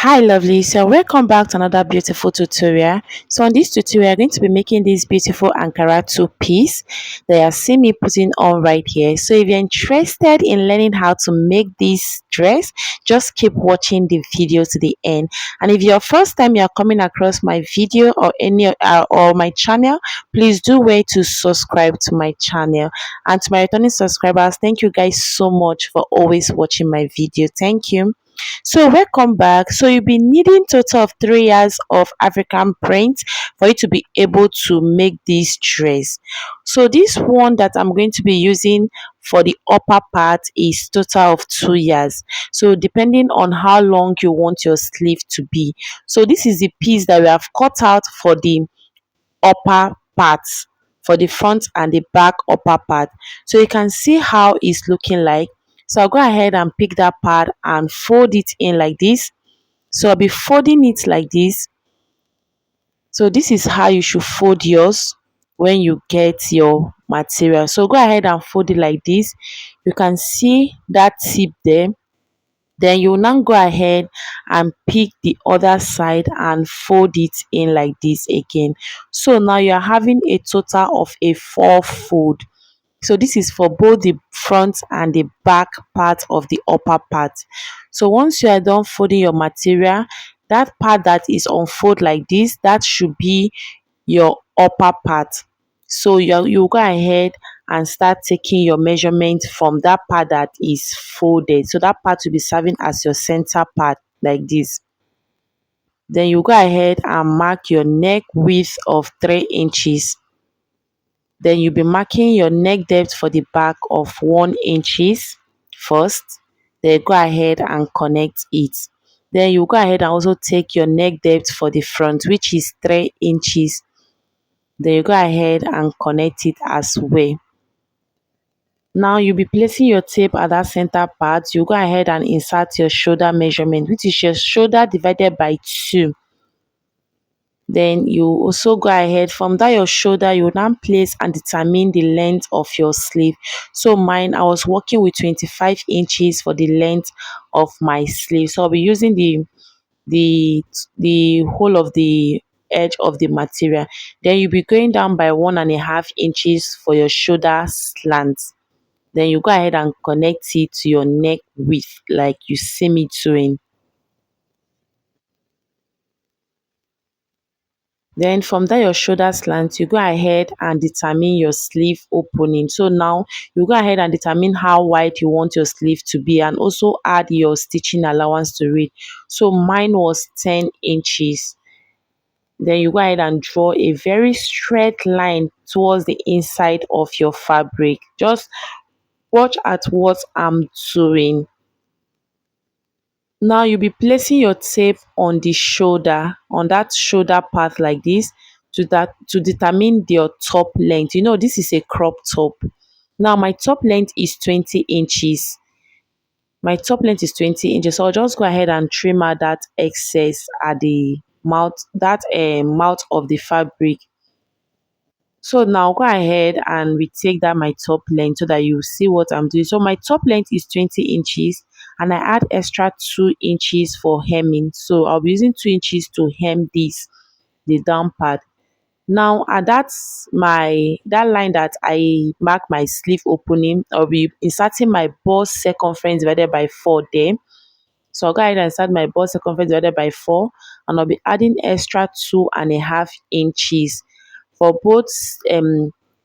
Hi lovely, so welcome back to another beautiful tutorial. So on this tutorial, I'm going to be making this beautiful Ankara two-piece that you see me putting on right here. So if you're interested in learning how to make this dress, just keep watching the video to the end. And if you're first time you're coming across my video or or my channel, please do wait to subscribe to my channel. And to my returning subscribers, thank you guys so much for always watching my video. Thank you. So welcome back. So you'll be needing total of 3 years of African print for you to be able to make this dress. So this one that I'm going to be using for the upper part is total of 2 years. So depending on how long you want your sleeve to be. So this is the piece that we have cut out for the upper parts, for the front and the back upper part. So you can see how it's looking like. So I'll go ahead and pick that part and fold it in like this. So I'll be folding it like this. So this is how you should fold yours when you get your material. So go ahead and fold it like this. You can see that tip there. Then you will now go ahead and pick the other side and fold it in like this again. So now you are having a total of a 4 fold. So this is for both the front and the back part of the upper part. So once you are done folding your material, that part that is unfold like this, that should be your upper part. So you go ahead and start taking your measurement from that part that is folded. So that part will be serving as your center part like this. Then you go ahead and mark your neck width of 3 inches. Then you'll be marking your neck depth for the back of 1 inches first. Then go ahead and connect it. Then you go ahead and also take your neck depth for the front, which is 3 inches. Then you go ahead and connect it as well. Now you'll be placing your tape at that center part. You go ahead and insert your shoulder measurement, which is your shoulder divided by 2. Then you also go ahead from that your shoulder, you now place and determine the length of your sleeve. So mine, I was working with 25 inches for the length of my sleeve. So I'll be using the whole of the edge of the material. Then you'll be going down by 1.5 inches for your shoulder slant. Then you go ahead and connect it to your neck width like you see me doing. Then from there your shoulder slant, you go ahead and determine your sleeve opening. So now you go ahead and determine how wide you want your sleeve to be and also add your stitching allowance to it. So mine was 10 inches. Then you go ahead and draw a very straight line towards the inside of your fabric. Just watch at what I'm doing. Now you'll be placing your tape on the shoulder, on that shoulder part like this, to determine your top length. You know, this is a crop top. Now my top length is 20 inches. My top length is 20 inches. So I'll just go ahead and trim out that excess at the mouth, that mouth of the fabric. So now go ahead and retake that my top length so that you see what I'm doing. So my top length is 20 inches and I add extra 2 inches for hemming. So I'll be using 2 inches to hem this, the down part. Now at that line that I mark my sleeve opening, I'll be inserting my bust circumference divided by 4 there. So I'll go ahead and insert my bust circumference divided by 4 and I'll be adding extra 2.5 inches for both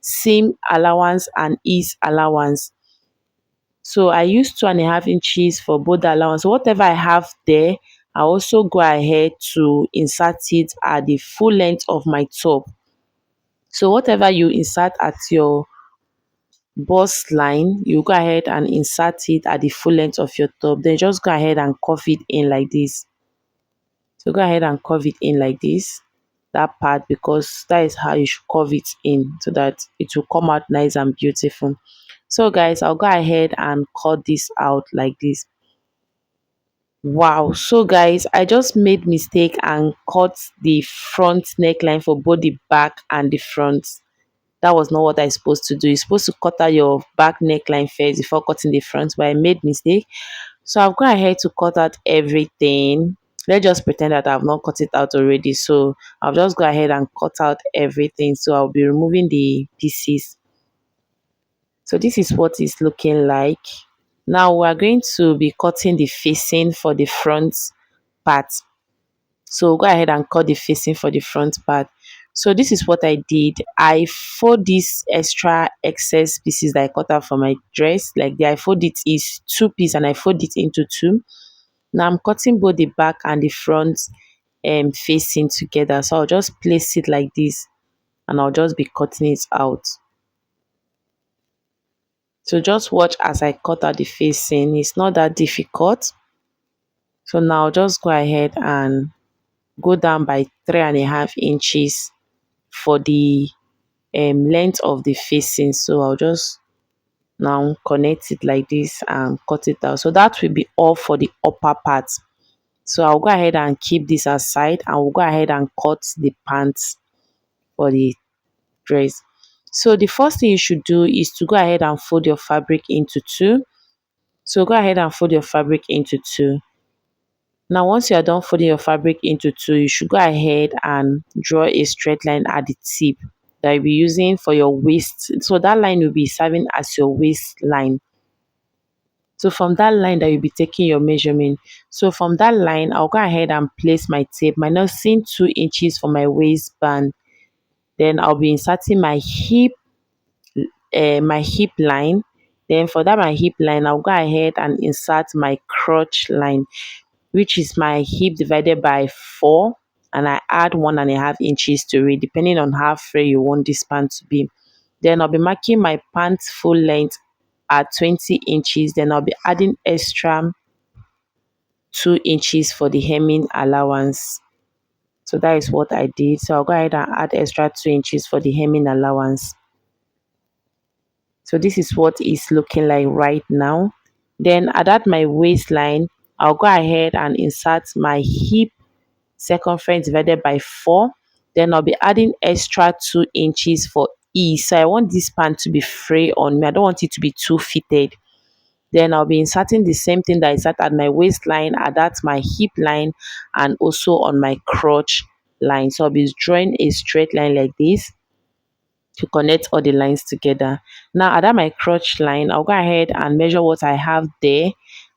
seam allowance and ease allowance. So I use 2.5 inches for both the allowance. So whatever I have there, I also go ahead to insert it at the full length of my top. So whatever you insert at your bust line, you go ahead and insert it at the full length of your top. Then just go ahead and curve it in like this. So go ahead and curve it in like this, that part, because that is how you should curve it in so that it will come out nice and beautiful. So guys, I'll go ahead and cut this out like this. Wow, so guys, I just made mistake and cut the front neckline for both the back and the front. That was not what I supposed to do. You're supposed to cut out your back neckline first before cutting the front, but I made mistake. So I've gone ahead to cut out everything. Let's just pretend that I've not cut it out already. So I'll just go ahead and cut out everything. So I'll be removing the pieces. So this is what it's looking like. Now we're going to be cutting the facing for the front part. So go ahead and cut the facing for the front part. So this is what I did. I fold these extra excess pieces that I cut out for my dress. Like the I fold it is two pieces and I fold it into two. Now I'm cutting both the back and the front facing together. So I'll just place it like this and I'll just be cutting it out. So just watch as I cut out the facing. It's not that difficult. So now just go ahead and go down by 3.5 inches for the length of the facing. So I'll just now connect it like this and cut it out. So that will be all for the upper part. So I'll go ahead and keep this aside and we'll go ahead and cut the pants for the dress. So the first thing you should do is to go ahead and fold your fabric into two. So go ahead and fold your fabric into two. Now once you are done folding your fabric into two, you should go ahead and draw a straight line at the tip that you'll be using for your waist. So that line will be serving as your waistline. So from that line that you'll be taking your measurement. So from that line, I'll go ahead and place my tape, minusing 2 inches for my waistband. Then I'll be inserting my hip line. Then for that my hip line, I'll go ahead and insert my crotch line, which is my hip divided by 4, and I add 1.5 inches to it depending on how free you want this pant to be. Then I'll be marking my pants full length at 20 inches. Then I'll be adding extra 2 inches for the hemming allowance. So that is what I did. So I'll go ahead and add extra 2 inches for the hemming allowance. So this is what it's looking like right now. Then at my waistline, I'll go ahead and insert my hip circumference divided by 4. Then I'll be adding extra 2 inches for ease. So I want this pant to be free on me. I don't want it to be too fitted. Then I'll be inserting the same thing that I insert at my waistline, at my hip line, and also on my crotch line. So I'll be drawing a straight line like this to connect all the lines together. Now at my crotch line, I'll go ahead and measure what I have there,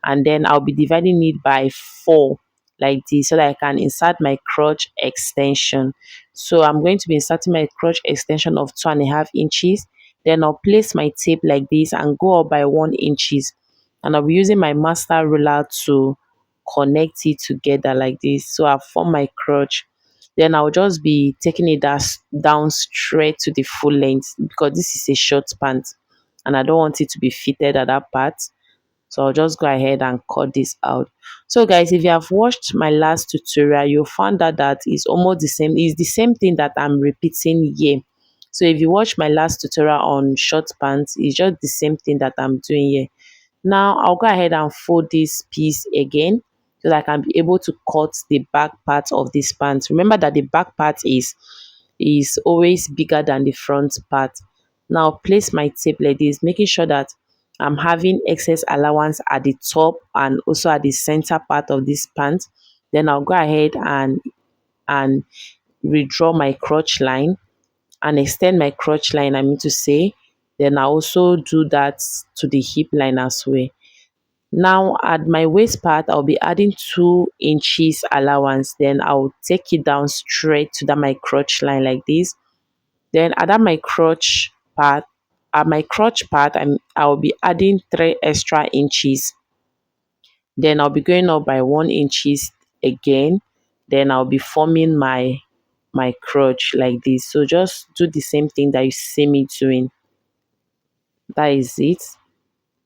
and then I'll be dividing it by 4 like this so that I can insert my crotch extension. So I'm going to be inserting my crotch extension of 2.5 inches. Then I'll place my tape like this and go up by 1 inches, and I'll be using my master ruler to connect it together like this. So I've formed my crotch. Then I'll just be taking it down straight to the full length because this is a short pant and I don't want it to be fitted at that part. So I'll just go ahead and cut this out. So guys, if you have watched my last tutorial, you'll find out that it's almost the same. It's the same thing that I'm repeating here. So if you watch my last tutorial on short pants, it's just the same thing that I'm doing here. Now I'll go ahead and fold this piece again so that I can be able to cut the back part of this pants. Remember that the back part is always bigger than the front part. Now place my tape like this, making sure that I'm having excess allowance at the top and also at the center part of this pant. Then I'll go ahead and redraw my crotch line and extend my crotch line, I mean to say. Then I also do that to the hip line as well. Now at my waist part, I'll be adding 2 inches allowance. Then I'll take it down straight to that my crotch line like this. Then at that my crotch part, I'll be adding 3 extra inches. Then I'll be going up by 1 inches again. Then I'll be forming my crotch like this. So just do the same thing that you see me doing. That is it.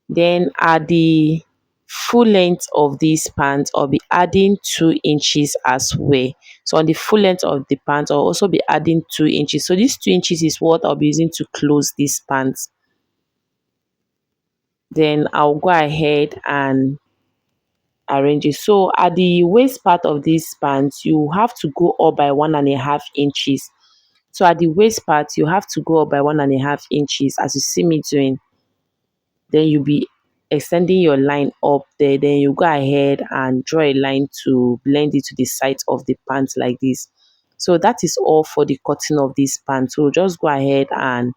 Then at the full length of this pant, I'll be adding 2 inches as well. So on the full length of the pant, I'll also be adding 2 inches. So this 2 inches is what I'll be using to close this pant. Then I'll go ahead and arrange it. So at the waist part of this pant, you have to go up by 1.5 inches. So at the waist part, you have to go up by 1.5 inches as you see me doing. Then you'll be extending your line up there, then you go ahead and draw a line to blend it to the side of the pants like this. So that is all for the cutting of this pants. So just go ahead and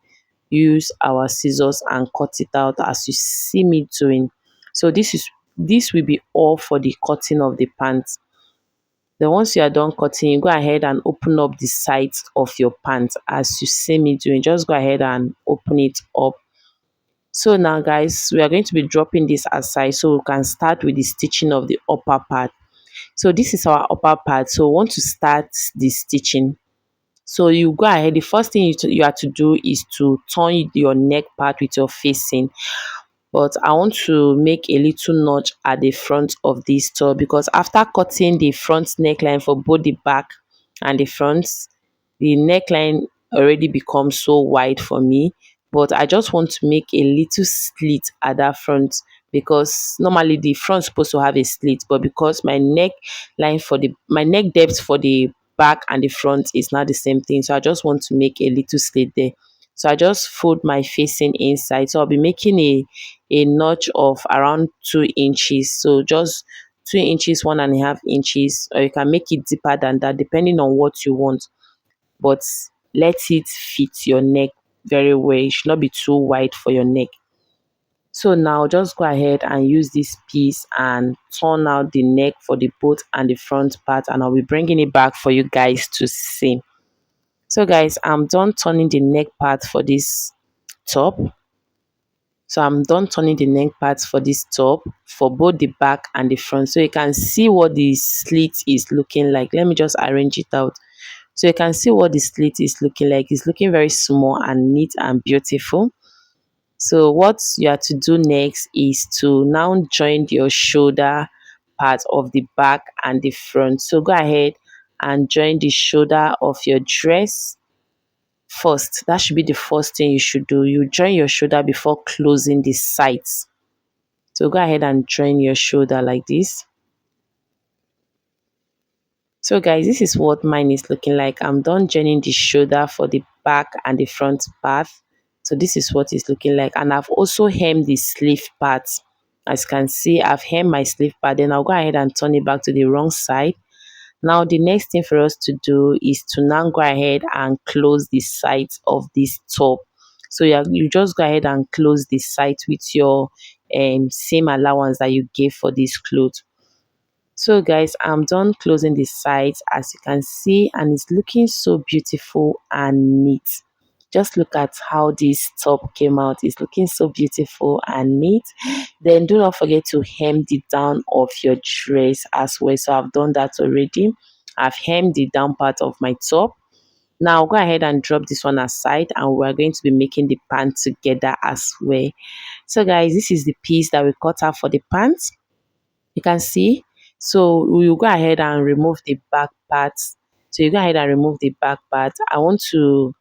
use our scissors and cut it out as you see me doing. So this will be all for the cutting of the pants. Then once you are done cutting, you go ahead and open up the sides of your pants as you see me doing. Just go ahead and open it up. So now guys, we are going to be dropping this aside so we can start with the stitching of the upper part. So this is our upper part. So we want to start the stitching. So you go ahead. The first thing you have to do is to turn your neck part with your facing, but I want to make a little notch at the front of this top, because after cutting the front neckline for both the back and the front, the neckline already becomes so wide for me, but I just want to make a little slit at that front, because normally the front is supposed to have a slit, but because my neck depth for the back and the front is not the same thing, so I just want to make a little slit there. So I just fold my facing inside. So I'll be making a notch of around 2 inches. So just 2 inches, 1.5 inches, or you can make it deeper than that depending on what you want. But let it fit your neck very well. It should not be too wide for your neck. So now just go ahead and use this piece and turn out the neck for the both and the front part, and I'll be bringing it back for you guys to see. So guys, I'm done turning the neck part for this top. So I'm done turning the neck parts for this top for both the back and the front, so you can see what the slit is looking like. Let me just arrange it out so you can see what the slit is looking like. It's looking very small and neat and beautiful. So what you have to do next is to now join your shoulder part of the back and the front. So go ahead and join the shoulder of your dress first. That should be the first thing you should do. You join your shoulder before closing the sides. So go ahead and join your shoulder like this. So guys, this is what mine is looking like. I'm done joining the shoulder for the back and the front part. So this is what it's looking like, and I've also hemmed the sleeve part. As you can see, I've hemmed my sleeve part. Then I'll go ahead and turn it back to the wrong side. Now the next thing for us to do is to now go ahead and close the sides of this top. So you just go ahead and close the sides with your same allowance that you gave for this cloth. So guys, I'm done closing the sides as you can see, and it's looking so beautiful and neat. Just look at how this top came out. It's looking so beautiful and neat. Then do not forget to hem the down of your dress as well. So I've done that already. I've hemmed the down part of my top. Now I'll go ahead and drop this one aside, and we're going to be making the pants together as well. So guys, this is the piece that we cut out for the pants. You can see. So we will go ahead and remove the back part. So you go ahead and remove the back part. I want to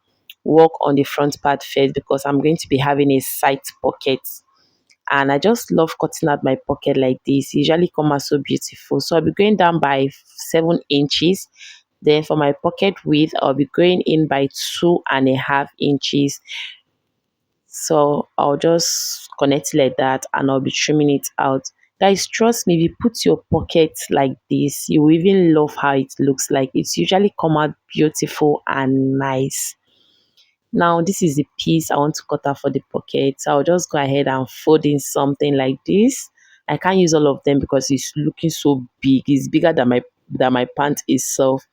work on the front part first because I'm going to be having a side pocket, and I just love cutting out my pocket like this. It usually come out so beautiful. So I'll be going down by 7 inches. Then for my pocket width, I'll be going in by 2.5 inches. So I'll just connect it like that, and I'll be trimming it out. Guys, trust me, if you put your pocket like this, you will even love how it looks like. It's usually come out beautiful and nice. Now this is the piece I want to cut out for the pocket. So I'll just go ahead and fold in something like this. I can't use all of them because it's looking so big. It's bigger than my pant itself.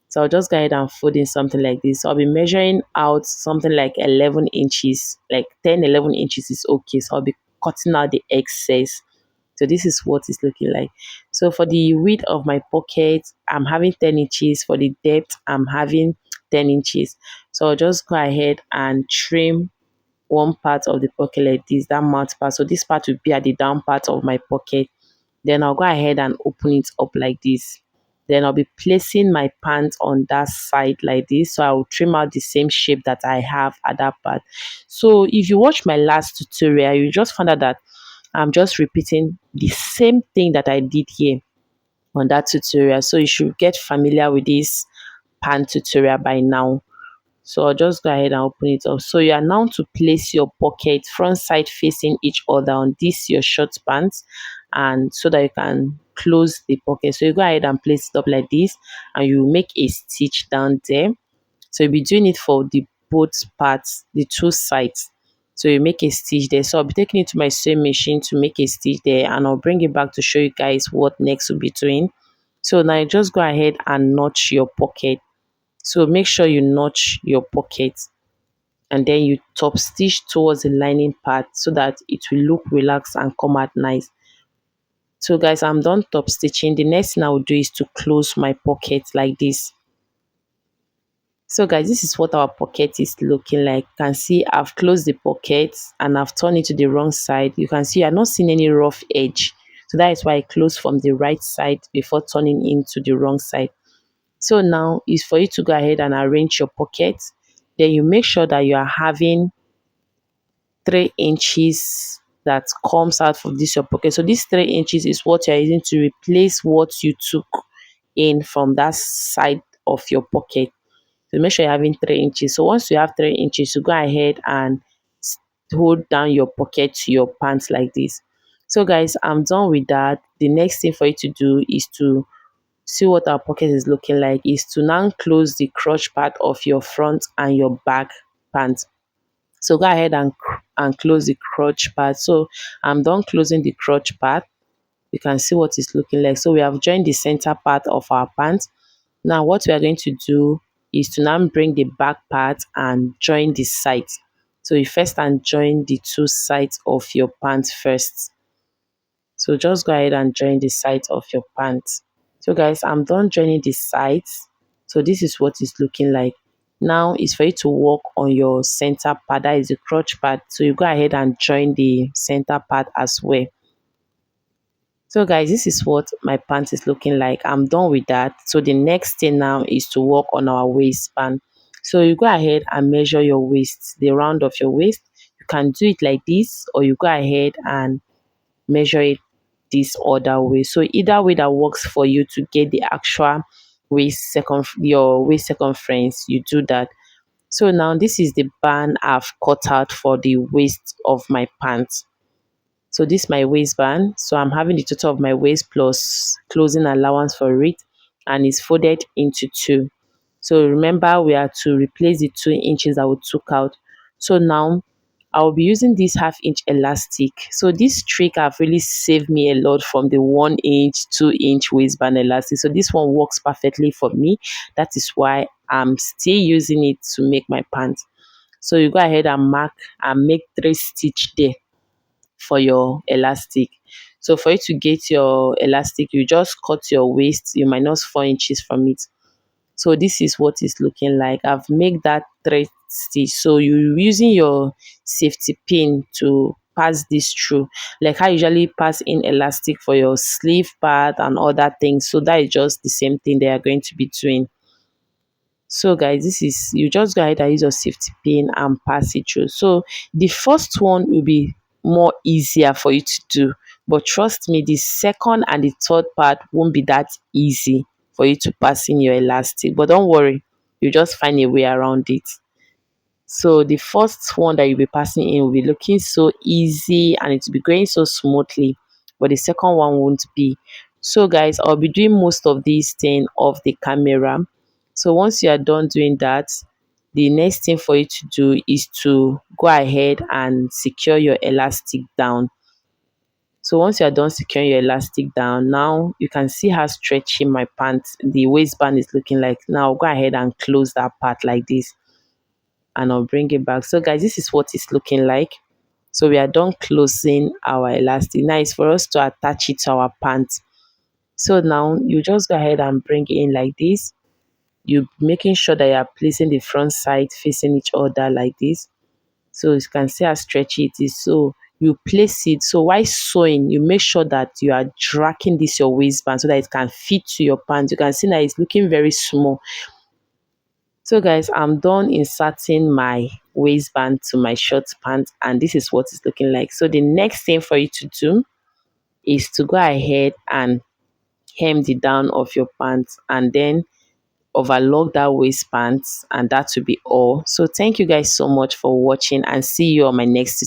So I'll just go ahead and fold in something like this. So I'll be measuring out something like 11 inches, like 10, 11 inches is okay. So I'll be cutting out the excess. So this is what it's looking like. So for the width of my pocket, I'm having 10 inches. For the depth, I'm having 10 inches. So I'll just go ahead and trim one part of the pocket like this, that mouth part. So this part will be at the down part of my pocket. Then I'll go ahead and open it up like this. Then I'll be placing my pants on that side like this. So I will trim out the same shape that I have at that part. So if you watch my last tutorial, you just found out that I'm just repeating the same thing that I did here on that tutorial. So you should get familiar with this pant tutorial by now. So I'll just go ahead and open it up. So you are now to place your pocket front side facing each other on this your short pants, and so that you can close the pocket. So you go ahead and place it up like this, and you make a stitch down there. So you'll be doing it for the both parts, the two sides. So you make a stitch there. So I'll be taking it to my sewing machine to make a stitch there, and I'll bring it back to show you guys what next will be doing. So now you just go ahead and notch your pocket. So make sure you notch your pocket, and then you top stitch towards the lining part so that it will look relaxed and come out nice. So guys, I'm done top stitching. The next thing I will do is to close my pocket like this. So guys, this is what our pocket is looking like. You can see I've closed the pocket and I've turned it to the wrong side. You can see I'm not seeing any rough edge. So that is why I closed from the right side before turning into the wrong side. So now is for you to go ahead and arrange your pocket. Then you make sure that you are having 3 inches that comes out from this your pocket. So this 3 inches is what you're using to replace what you took in from that side of your pocket. So make sure you're having 3 inches. So once you have 3 inches, you go ahead and hold down your pocket to your pants like this. So guys, I'm done with that. The next thing for you to do is to see what our pocket is looking like, is to now close the crotch part of your front and your back pants. So go ahead and close the crotch part. So I'm done closing the crotch part. You can see what it's looking like. So we have joined the center part of our pants. Now what we are going to do is to now bring the back part and join the sides. So you first and join the two sides of your pants first. So just go ahead and join the sides of your pants. So guys, I'm done joining the sides. So this is what it's looking like. Now is for you to work on your center part, that is the crotch part. So you go ahead and join the center part as well. So guys, this is what my pants is looking like. I'm done with that. So the next thing now is to work on our waistband. So you go ahead and measure your waist, the round of your waist. You can do it like this, or you go ahead and measure it this other way. So either way that works for you to get the actual your waist circumference, you do that. So now this is the band I've cut out for the waist of my pants. So this is my waistband. So I'm having the total of my waist plus closing allowance for it, and it's folded into two. So remember, we are to replace the 2 inches that we took out. So now I'll be using this 1/2 inch elastic. So this trick have really saved me a lot from the 1 inch, 2 inch waistband elastic. So this one works perfectly for me. That is why I'm still using it to make my pants. So you go ahead and mark and make 3 stitch there for your elastic. So for you to get your elastic, you just cut your waist, you minus 4 inches from it. So this is what it's looking like. I've made that thread stitch. So you're using your safety pin to pass this through, like I usually pass in elastic for your sleeve part and other things. So that is just the same thing they are going to be doing. So guys, this is, you just go ahead and use your safety pin and pass it through. So the first one will be more easier for you to do, but trust me, the second and the third part won't be that easy for you to pass in your elastic. But don't worry, you just find a way around it. So the first one that you'll be passing in will be looking so easy and it will be going so smoothly, but the second one won't be. So guys, I'll be doing most of these things off the camera. So once you are done doing that, the next thing for you to do is to go ahead and secure your elastic down. So once you are done securing your elastic down, now you can see how stretchy my pants, the waistband is looking like. Now go ahead and close that part like this, and I'll bring it back. So guys, this is what it's looking like. So we are done closing our elastic. Now it's for us to attach it to our pants. So now you just go ahead and bring it in like this. You making sure that you are placing the front side facing each other like this. So you can see how stretchy it is. So you place it. So while sewing, you make sure that you are dragging this your waistband so that it can fit to your pants. You can see that it's looking very small. So guys, I'm done inserting my waistband to my short pants, and this is what it's looking like. So the next thing for you to do is to go ahead and hem the down of your pants, and then overlock that waistband, and that will be all. So thank you guys so much for watching, and see you on my next